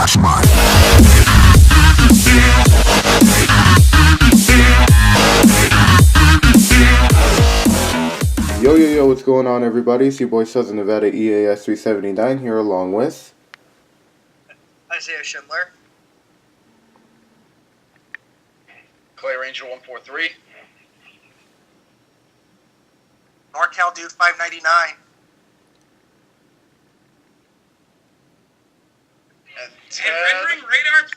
last month. Yo, what's going on, everybody? It's your boy Southern Nevada EAS379 here along with Isaiah Schindler. Clay Ranger 143. NorCal Dude 599. And Rendering Radar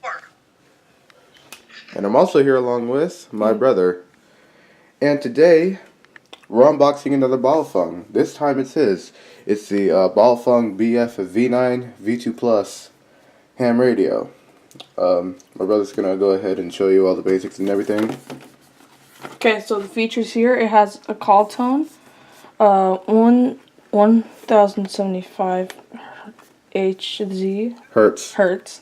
4. and I'm also here along with my brother. And today, we're unboxing another Baofeng. This time it's his. It's the Baofeng BF-F9 V2 Plus ham radio. My brother's gonna go ahead and show you all the basics and everything. Okay, so the features here, it has a call tone, 1075 hertz,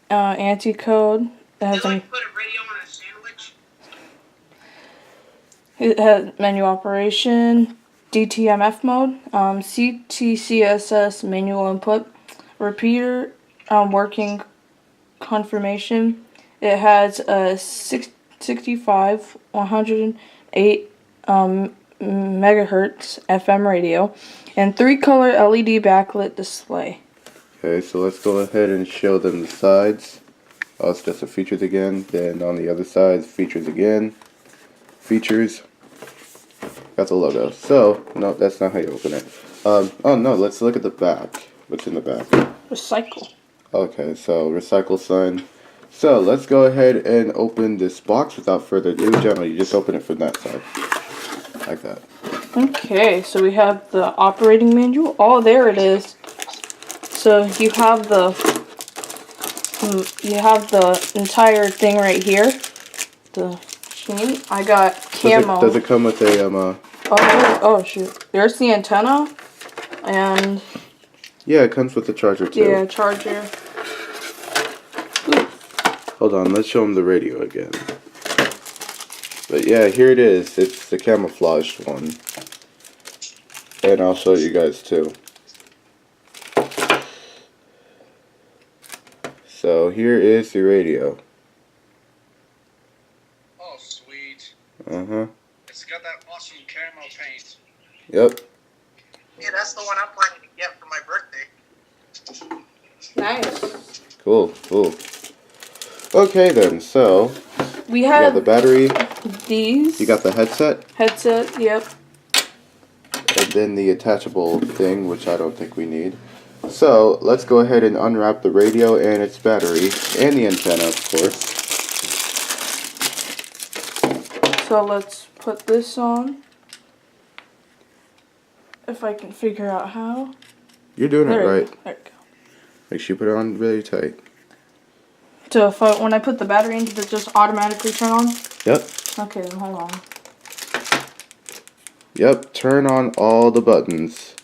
anti-code. It has put a radio on a sandwich? It has menu operation, DTMF mode, CTCSS manual input, repeater working confirmation. It has a 65 108 megahertz FM radio and 3-color LED backlit display. Okay, so let's go ahead and show them the sides. Oh, it's just the features again. Then on the other side, features again. Features. Got the logo. So, no, that's not how you open it. Oh no, let's look at the back. What's in the back? Recycle. Okay, so recycle sign. So let's go ahead and open this box without further ado. Generally, you just open it from that side, like that. Okay, so we have the operating manual. Oh, there it is. So you have the entire thing right here. The machine. I got camo. Does it come with a Oh shoot! There's the antenna, and yeah, it comes with the charger too. yeah, charger. Hold on, let's show them the radio again. But yeah, here it is. It's the camouflaged one. And I'll show you guys too. So here is the radio. Oh, sweet. Uh-huh. It's got that awesome camo paint. Yep. Yeah, that's the one I'm planning to get for my birthday. Nice. Cool. Okay then, so We you got have the battery, these. you got the headset, Headset. Yep. and then the attachable thing, which I don't think we need. So let's go ahead and unwrap the radio and its battery, and the antenna, of course. So let's put this on. If I can figure out how. You're doing it There right. we go. Make sure you put it on really tight. So when I put the battery in, does it just automatically turn on? Yep. Okay, then hold on. Yep, turn on all the buttons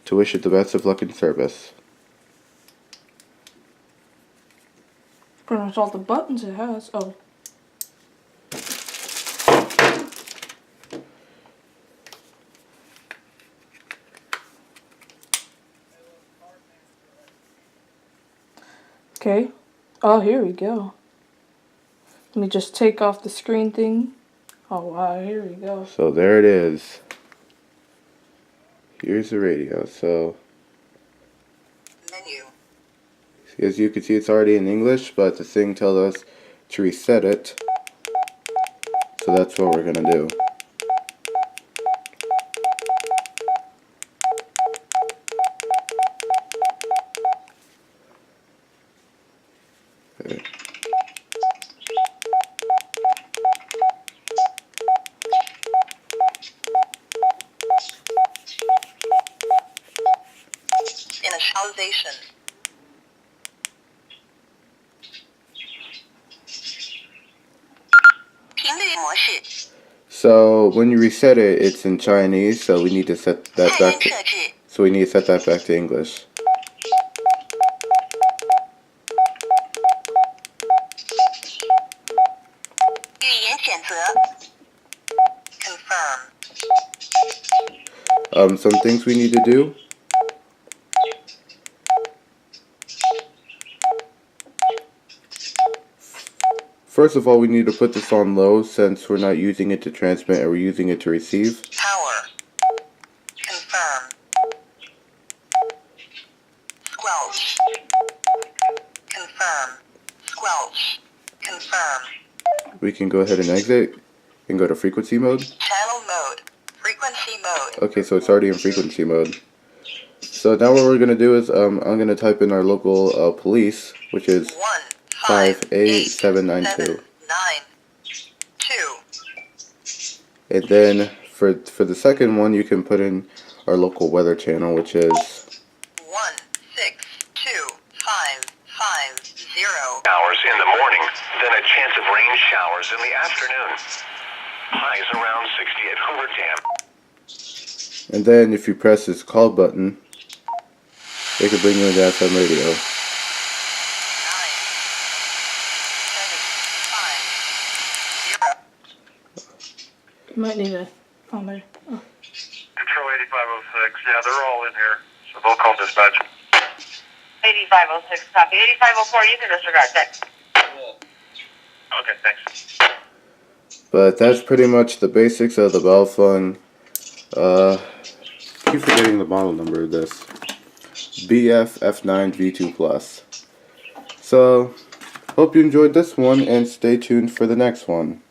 to wish it the best of luck in service. Pretty much all the buttons it has. Oh. Okay. Oh, here we go. Let me just take off the screen thing. Oh, wow, here we go. So there it is. Here's the radio. So Menu. as you can see, it's already in English, but the thing tells us to reset it. So that's what we're gonna do. Okay. Initialization. So when you reset it, it's in Chinese, so we need to set that back to, English. Confirm. Some things we need to do. First of all, we need to put this on low since we're not using it to transmit or we're using it to receive. Power. Confirm. Squelch. Confirm. Squelch. Confirm. We can go ahead and exit and go to frequency mode. Channel mode. Frequency mode. Okay, so it's already in frequency mode. So now what we're going to do is I'm going to type in our local police, which is 58792. 2. And then for the second one, you can put in our local weather channel, which is 1625550. Hours in the morning, then a chance of rain showers in the afternoon. Highs around 60 at Hoover Dam. And then if you press this call button, it can bring you into FM radio. 9, 7, 5, 0. You might need a. Oh, there. Oh. Control 8506. Yeah, they're all in here. So they'll call dispatch. 8506, copy. 8504, you can disregard that. Cool. Okay, thanks. But that's pretty much the basics of the Baofeng. Keep forgetting the model number of this. BF-F9 V2+. So, hope you enjoyed this one and stay tuned for the next one.